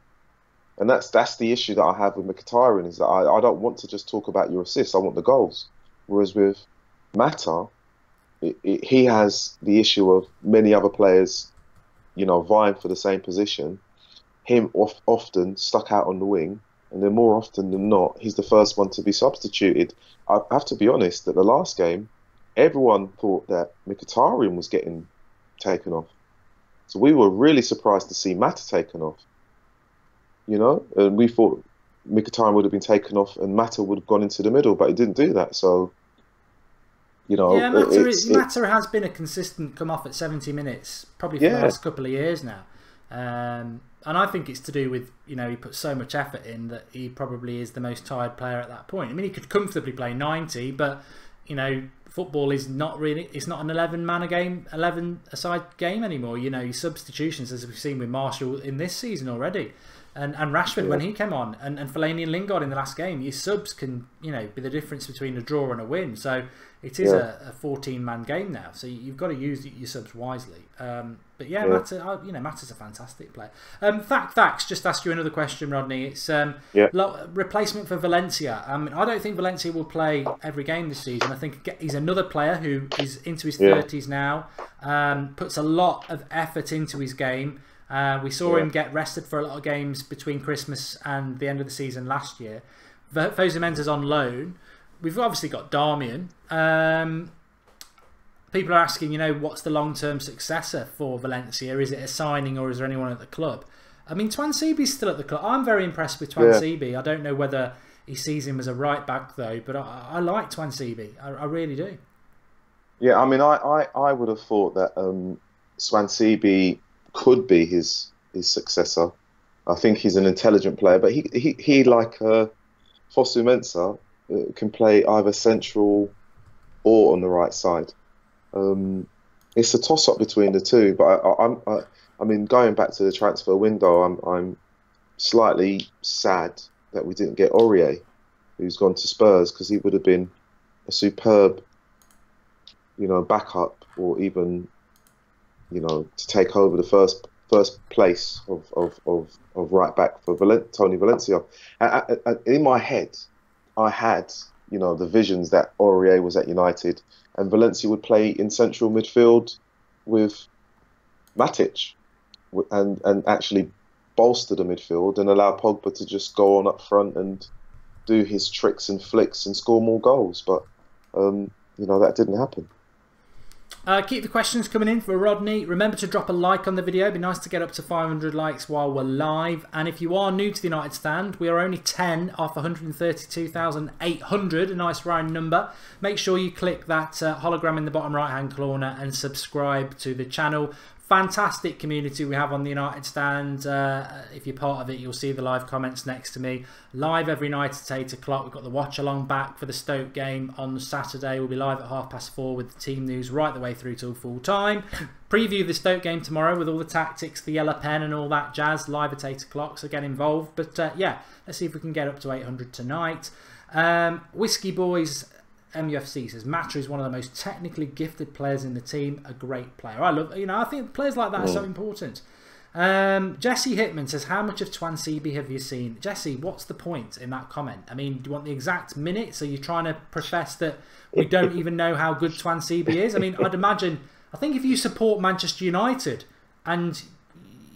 And that's the issue that I have with Mkhitaryan, is that I don't want to just talk about your assists, I want the goals. Whereas with Mata, he has the issue of many other players, you know, vying for the same position, him often stuck out on the wing, and then more often than not, he's the first one to be substituted. I have to be honest, that the last game, everyone thought that Mkhitaryan was getting taken off. So we were really surprised to see Mata taken off. You know, and we thought Mkhitaryan would have been taken off and Mata would have gone into the middle, but he didn't do that. So, you know, yeah, Mata has been a consistent come off at 70 minutes, probably for the last couple of years now. And I think it's to do with, you know, he put so much effort in that he probably is the most tired player at that point. I mean, he could comfortably play 90, but, you know, football is not really, it's not an 11-a-side game anymore. You know, substitutions, as we've seen with Marshall in this season already. And Rashford when he came on, and Fellaini and Lingard in the last game. Your subs can, you know, be the difference between a draw and a win. So it is a 14-man game now. So you've got to use your subs wisely. But yeah, Mata, you know, Mata's a fantastic player. Thax just asked you another question, Rodney. It's replacement for Valencia. I don't think Valencia will play every game this season. I think he's another player who is into his 30s now. Puts a lot of effort into his game. We saw him get rested for a lot of games between Christmas and the end of the season last year. Jose Mendes on loan. We've obviously got Darmian. People are asking, you know, what's the long-term successor for Valencia? Is it a signing or is there anyone at the club? I mean, Twansibi's still at the club. I'm very impressed with Twansibi. I don't know whether he sees him as a right-back, though, but I like Twansibi. I really do. Yeah, I mean, I would have thought that Twansibi could be his successor. I think he's an intelligent player, but he like Fosu Mensah can play either central or on the right side. It's a toss-up between the two, but I mean, going back to the transfer window, I'm slightly sad that we didn't get Aurier, who's gone to Spurs, because he would have been a superb, you know, backup, or even, you know, to take over the first place of right back for Tony Valencia. In my head, I had, you know, the visions that Aurier was at United and Valencia would play in central midfield with Matic and actually bolster the midfield and allow Pogba to just go on up front and do his tricks and flicks and score more goals. But, you know, that didn't happen. Keep the questions coming in for Rodney. Remember to drop a like on the video. It'd be nice to get up to 500 likes while we're live. And if you are new to the United Stand, we are only 10 off 132,800, a nice round number. Make sure you click that hologram in the bottom right hand corner and subscribe to the channel. Fantastic community we have on the United Stand. If you're part of it, you'll see the live comments next to me. Live every night at 8 o'clock. We've got the watch along back for the Stoke game on Saturday. We'll be live at 4:30 with the team news right the way through till full time. Preview the Stoke game tomorrow with all the tactics, the yellow pen and all that jazz, live at 8 o'clock, so get involved. But yeah, let's see if we can get up to 800 tonight. Whiskey Boys MUFC says Mata is one of the most technically gifted players in the team, a great player. I love, you know, I think players like that are so important. Jesse Hitman says, how much of Twansibi have you seen? Jesse, what's the point in that comment? I mean, do you want the exact minutes? Are you trying to profess that we don't even know how good Twansibi is? I mean, I'd imagine, I think if you support Manchester United and,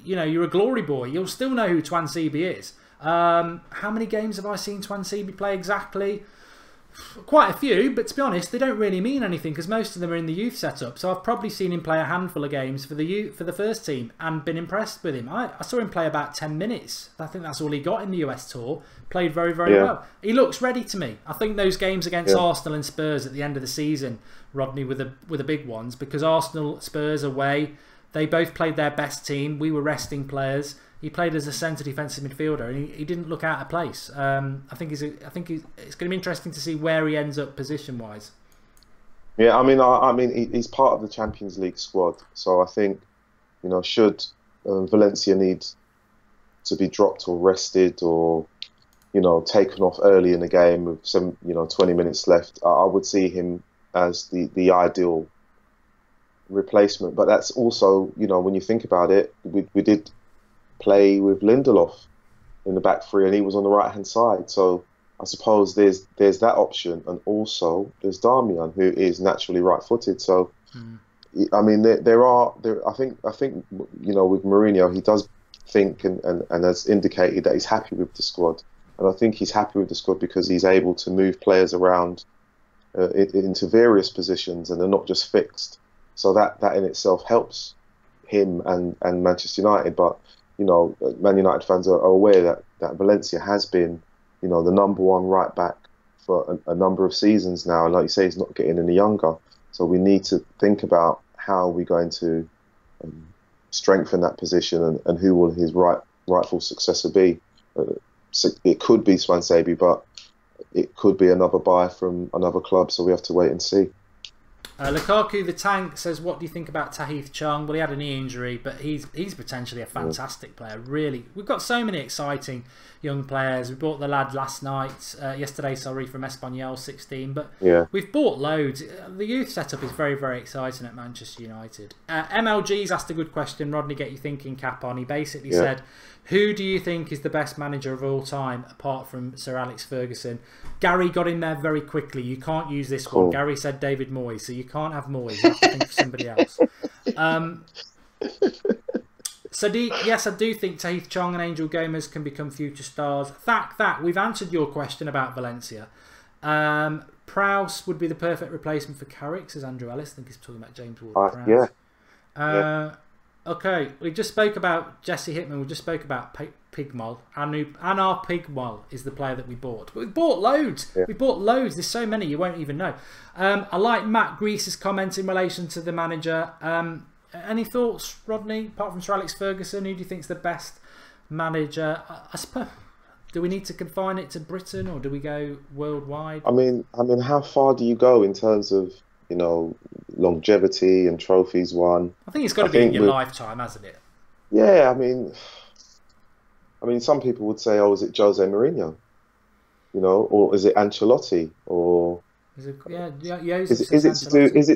you know, you're a glory boy, you'll still know who Twansibi is. How many games have I seen Twansibi play exactly? Quite a few, but to be honest, they don't really mean anything because most of them are in the youth setup. So I've probably seen him play a handful of games for the first team and been impressed with him. I saw him play about 10 minutes. I think that's all he got in the US tour. Played very, very well. He looks ready to me. I think those games against Arsenal and Spurs at the end of the season, Rodney, were the big ones, because Arsenal, Spurs away, they both played their best team. We were resting players. He played as a centre defensive midfielder, and he didn't look out of place. I think it's going to be interesting to see where he ends up position wise. Yeah, I mean, he's part of the Champions League squad, so I think, you know, should Valencia need to be dropped or rested or, you know, taken off early in the game with 20 minutes left, I would see him as the ideal replacement. But that's also, you know, when you think about it, we did play with Lindelof in the back three and he was on the right hand side, so I suppose there's that option, and also there's Darmian, who is naturally right footed. So I mean, I think you know, with Mourinho, he does think and has indicated that he's happy with the squad, and I think he's happy with the squad because he's able to move players around into various positions and they're not just fixed, so that in itself helps him and Manchester United. But you know, Man United fans are aware that Valencia has been, you know, the #1 right back for a number of seasons now. And like you say, he's not getting any younger. So we need to think about how we're going to strengthen that position and who will his rightful successor be. It could be Twansibi, but it could be another buy from another club. So we have to wait and see. Lukaku the Tank says, what do you think about Tahith Chong? Well, he had a knee injury, but he's potentially a fantastic player. Really, we've got so many exciting young players. We bought the lad yesterday, from Espanyol 16, but we've bought loads. The youth setup is very, very exciting at Manchester United. MLG's asked a good question. Rodney, get you thinking cap on. He basically said, who do you think is the best manager of all time apart from Sir Alex Ferguson? Gary got in there very quickly. You can't use this one. Gary said David Moyes, so you can't have Moyes. You have to think of somebody else. Sadiq, yes, I do think Tahith Chong and Angel Gomez can become future stars. That we've answered your question about Valencia. Prowse would be the perfect replacement for Carrick, says Andrew Ellis. I think he's talking about James Ward-Prowse. Okay, we just spoke about Jesse Hitman. We just spoke about Pigmol. Anar Pigmol is the player that we bought. But we bought loads. We bought loads. There's so many you won't even know. I like Matt Grease's comment in relation to the manager. Any thoughts, Rodney? Apart from Sir Alex Ferguson, who do you think is the best manager? I suppose. Do we need to confine it to Britain, or do we go worldwide? I mean, how far do you go in terms of, you know, longevity and trophies won? I think it's got to be in your lifetime, hasn't it? Yeah, I mean, some people would say, "Oh, is it Jose Mourinho?" You know, or is it Ancelotti? Or is it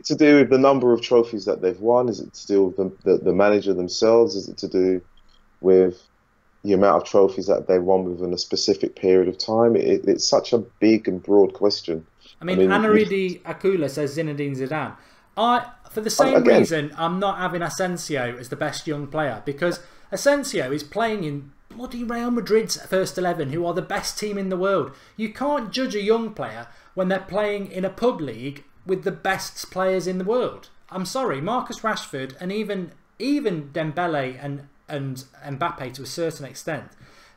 to do with the number of trophies that they've won? Is it to do with the manager themselves? Is it to do with the amount of trophies that they won within a specific period of time? It's such a big and broad question. I mean Anaridi Akula says Zinedine Zidane. For the same reason, I'm not having Asensio as the best young player, because Asensio is playing in bloody Real Madrid's first 11, who are the best team in the world. You can't judge a young player when they're playing in a pub league with the best players in the world. I'm sorry, Marcus Rashford and even Dembele and Mbappe to a certain extent,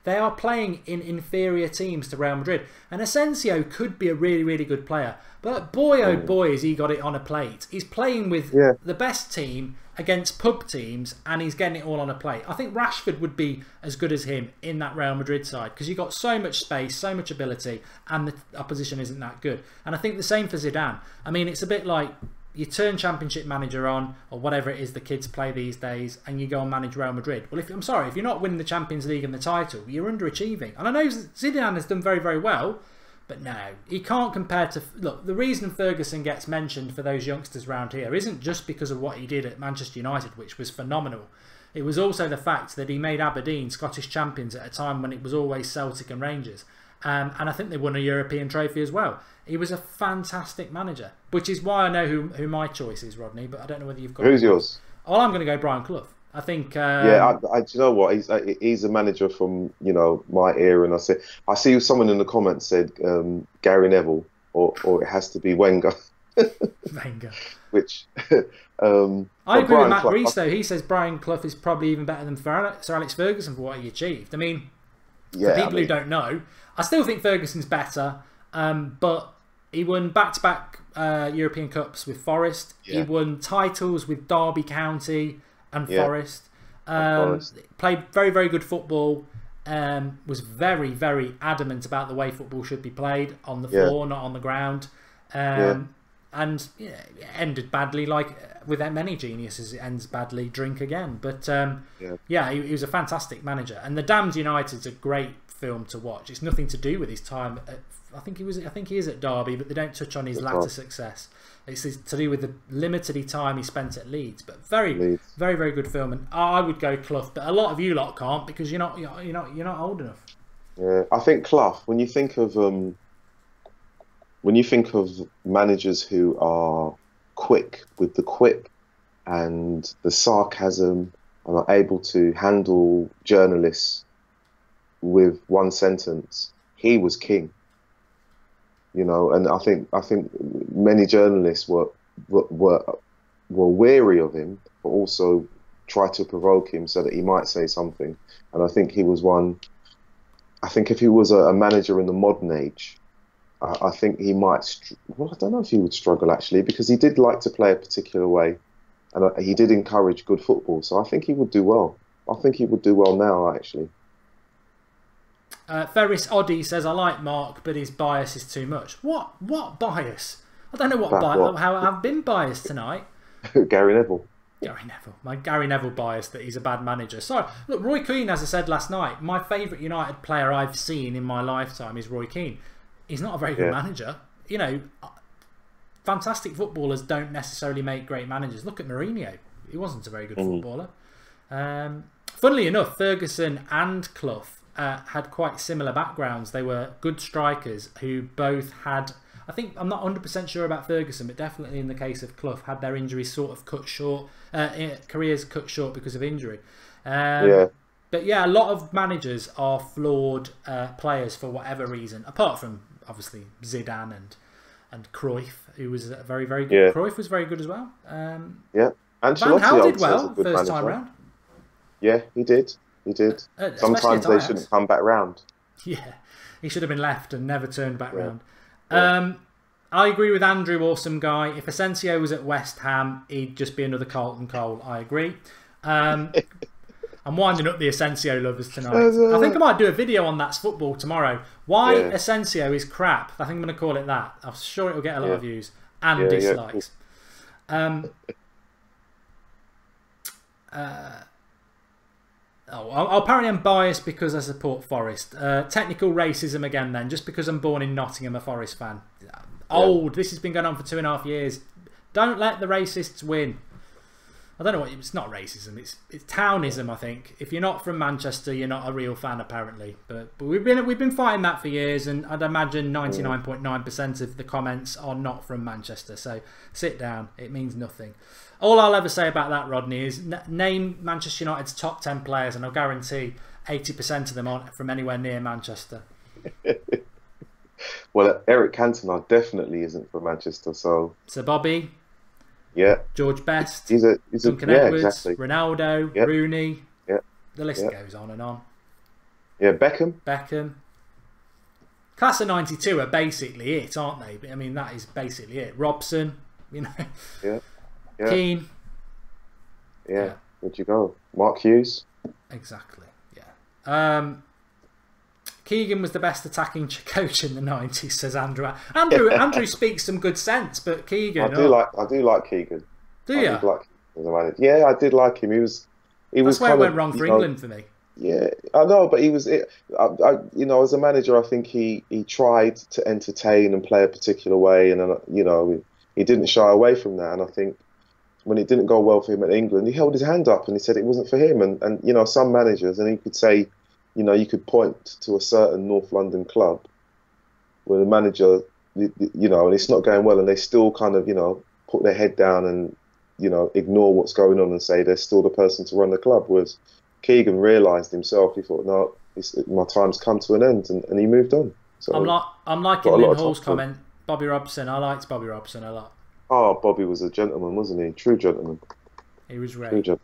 they are playing in inferior teams to Real Madrid. And Asensio could be a really, really good player, but boy oh boy has he got it on a plate. He's playing with the best team against pub teams, and he's getting it all on a plate. I think Rashford would be as good as him in that Real Madrid side, because you've got so much space, so much ability, and the opposition isn't that good. And I think the same for Zidane. I mean, it's a bit like you turn Championship Manager on, or whatever it is the kids play these days, and you go and manage Real Madrid. Well, I'm sorry, if you're not winning the Champions League and the title, you're underachieving. And I know Zidane has done very, very well, but no, he can't compare to... Look, the reason Ferguson gets mentioned for those youngsters around here isn't just because of what he did at Manchester United, which was phenomenal. It was also the fact that he made Aberdeen Scottish champions at a time when it was always Celtic and Rangers. And I think they won a European trophy as well. He was a fantastic manager, which is why I know who my choice is, Rodney, but I don't know whether you've got... Who's yours? Oh, I'm going to go Brian Clough. I think... do you know what? He's a manager from, you know, my era, and I see someone in the comments said Gary Neville, or it has to be Wenger. Wenger. Which... I agree with Matt Rees, though. He says Brian Clough is probably even better than Sir Alex Ferguson for what he achieved. I mean, for people who don't know, I still think Ferguson's better, but he won back-to-back European Cups with Forest. He won titles with Derby County and Forest. Played very, very good football. Was very, very adamant about the way football should be played, on the floor, not on the ground. And it ended badly, like with many geniuses, it ends badly. Drink again. But he was a fantastic manager. And The Damned United's a great film to watch. It's nothing to do with his time at, I think he is at Derby, but they don't touch on his latter success. It's to do with the limited time he spent at Leeds. But very, very good film. And I would go Clough, but a lot of you lot can't, because you're not old enough. Yeah, I think Clough. When you think of managers who are quick with the quip and the sarcasm, and are able to handle journalists with one sentence, he was king. You know, and I think many journalists were wary of him, but also tried to provoke him so that he might say something. And I think he was one. I think if he was a manager in the modern age, I think he might. Well, I don't know if he would struggle, actually, because he did like to play a particular way, and he did encourage good football. So I think he would do well. I think he would do well now, actually. Ferris Oddy says, I like Mark, but his bias is too much. What bias? I don't know how I've been biased tonight. Gary Neville. Gary Neville. My Gary Neville bias that he's a bad manager. Sorry. Look, Roy Keane, as I said last night, my favourite United player I've seen in my lifetime is Roy Keane. He's not a very good manager. You know, fantastic footballers don't necessarily make great managers. Look at Mourinho. He wasn't a very good footballer. Funnily enough, Ferguson and Clough had quite similar backgrounds. They were good strikers who both had... I think, I'm not 100% sure about Ferguson, but definitely in the case of Clough, had their injuries sort of cut short, careers cut short because of injury. But yeah, a lot of managers are flawed players for whatever reason, apart from obviously Zidane and Cruyff, who was very, very good. Yeah. Cruyff was very good as well. And Van Gaal did well first time round. Yeah, he did. He did. Sometimes they shouldn't come back round. Yeah, he should have been left and never turned back round. I agree with Andrew, awesome guy. If Asensio was at West Ham, he'd just be another Carlton Cole. I agree. I'm winding up the Asensio lovers tonight. I think I might do a video on That's Football tomorrow. Why Asensio is crap. I think I'm going to call it that. I'm sure it'll get a lot of views and dislikes. Apparently I'm biased because I support Forest. Technical racism again then, just because I'm born in Nottingham, a Forest fan. Old. This has been going on for 2.5 years. Don't let the racists win. I don't know what... It's not racism. It's townism, I think. If you're not from Manchester, you're not a real fan, apparently. But we've been fighting that for years, and I'd imagine 99.9% of the comments are not from Manchester. So sit down. It means nothing. All I'll ever say about that, Rodney, is name Manchester United's top 10 players, and I'll guarantee 80% of them aren't from anywhere near Manchester. Well, Eric Cantona definitely isn't from Manchester, so... Sir Bobby. Yeah. George Best. He's a Duncan Edwards. Exactly. Ronaldo. Rooney. Yeah. The list goes on and on. Yeah, Beckham. Class of 92 are basically it, aren't they? I mean, that is basically it. Robson, you know. Yeah. Keane. Yeah. Where'd you go? Mark Hughes. Exactly. Yeah. Keegan was the best attacking coach in the 90s, says Andrew. Andrew speaks some good sense, but Keegan... I do like Keegan. Do you? Yeah, I did like him. He was That's where it went wrong for England for me. Yeah, I know, but he was... as a manager, I think he tried to entertain and play a particular way, and, he didn't shy away from that. And I think when it didn't go well for him at England, he held his hand up and he said it wasn't for him. And some managers, and he could say... you could point to a certain North London club where the manager, and it's not going well, and they still kind of, put their head down and, ignore what's going on and say they're still the person to run the club. Whereas Keegan realised himself, he thought, no, my time's come to an end, and he moved on. So I'm liking Lynn Hall's comment. Bobby Robson. I liked Bobby Robson a lot. Oh, Bobby was a gentleman, wasn't he? True gentleman. He was great. True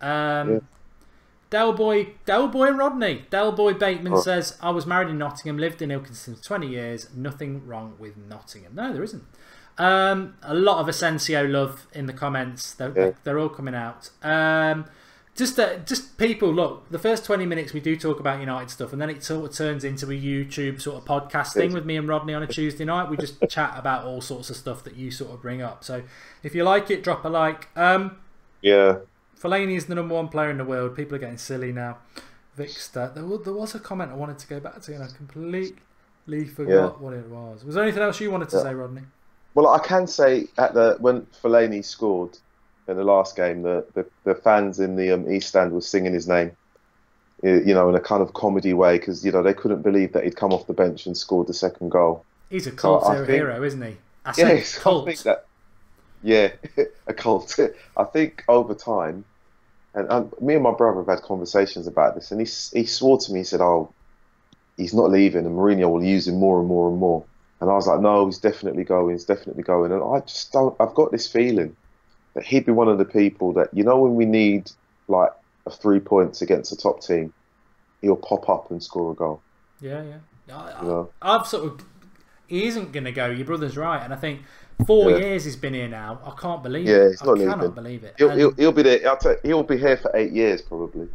gentleman. Del Boy Rodney. Del Boy Bateman says, I was married in Nottingham, lived in Ilkeston for 20 years. Nothing wrong with Nottingham. No, there isn't. A lot of Asensio love in the comments. They're all coming out. Just people, look, the first 20 minutes we do talk about United stuff, and then it sort of turns into a YouTube sort of podcast thing with me and Rodney on a Tuesday night. We just chat about all sorts of stuff that you sort of bring up. So if you like it, drop a like. Fellaini is the #1 player in the world. People are getting silly now. Vicster. There was a comment I wanted to go back to, and I completely forgot what it was. Was there anything else you wanted to say, Rodney? Well, I can say when Fellaini scored in the last game, the fans in the East Stand were singing his name, in a kind of comedy way, because they couldn't believe that he'd come off the bench and scored the second goal. He's a cult hero, isn't he? I say cult. I think that, a cult. I think over time, and me and my brother have had conversations about this, and he swore to me, he said, "Oh, he's not leaving, and Mourinho will use him more and more and more." And I was like, "No, he's definitely going. He's definitely going." And I just don't. I've got this feeling that he'd be one of the people that, when we need like a 3 points against a top team, he'll pop up and score a goal. Yeah. I've sort of. He isn't going to go. Your brother's right, and I think 4 years he's been here now. I can't believe it. He's not I cannot believe it. He'll be there. He'll be here for 8 years probably.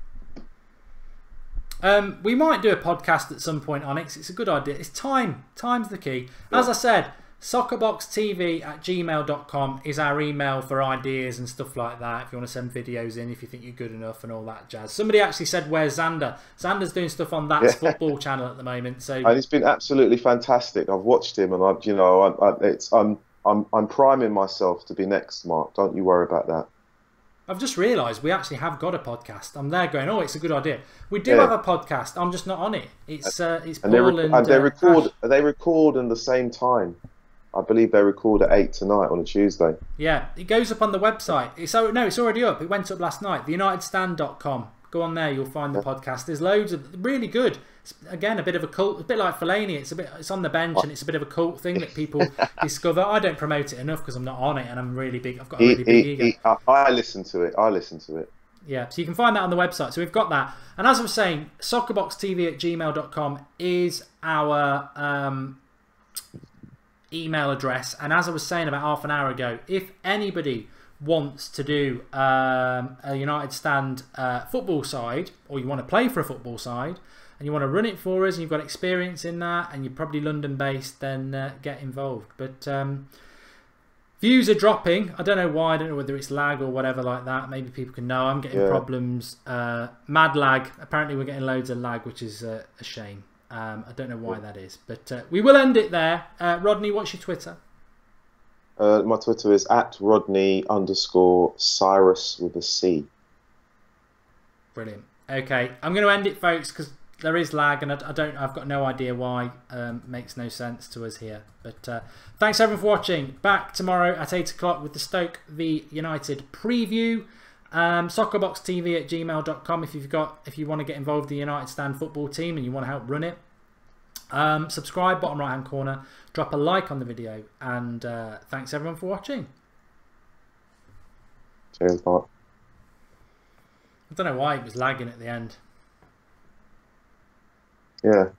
We might do a podcast at some point on it. 'Cause it's a good idea. It's time. Time's the key. As I said, Soccerboxtv@gmail.com is our email for ideas and stuff like that. If you want to send videos in, if you think you're good enough and all that jazz. Somebody actually said, "Where's Xander?" Xander's doing stuff on That's Football channel at the moment. So, and he's been absolutely fantastic. I've watched him, and I'm priming myself to be next, Mark. Don't you worry about that. I've just realised we actually have got a podcast. I'm there going, oh, it's a good idea. We do have a podcast. I'm just not on it. It's Paul and they record in the same time. I believe they record at 8 tonight on a Tuesday. Yeah, it goes up on the website. It's already up. It went up last night. TheUnitedStand.com. Go on there, you'll find the podcast. There's loads of really good. It's, again, a bit of a cult, a bit like Fellaini. It's on the bench, and it's a bit of a cult thing that people discover. I don't promote it enough because I'm not on it, and I'm really big. I've got a really big ego. I listen to it. Yeah, so you can find that on the website. So we've got that. And as I was saying, soccerboxtv@gmail.com is our email address. And as I was saying about half an hour ago, if anybody wants to do a United Stand football side, or you want to play for a football side, and you want to run it for us, and you've got experience in that, and you're probably London based, then get involved. But views are dropping. I don't know why. I don't know whether it's lag or whatever like that. Maybe people can know. I'm getting problems. Mad lag. Apparently we're getting loads of lag, which is a shame. I don't know why that is. But we will end it there. Rodney, what's your Twitter? My Twitter is @Rodney_Cyrus with a C. Brilliant. Okay, I'm going to end it, folks, because there is lag, and I've got no idea why. Makes no sense to us here. But thanks everyone for watching. Back tomorrow at 8 o'clock with the Stoke v United preview. Soccerboxtv@gmail.com if you want to get involved in the United Stand football team and you want to help run it. Subscribe, bottom right hand corner. Drop a like on the video, and thanks everyone for watching. Cheers, Mark. I don't know why it was lagging at the end. Yeah.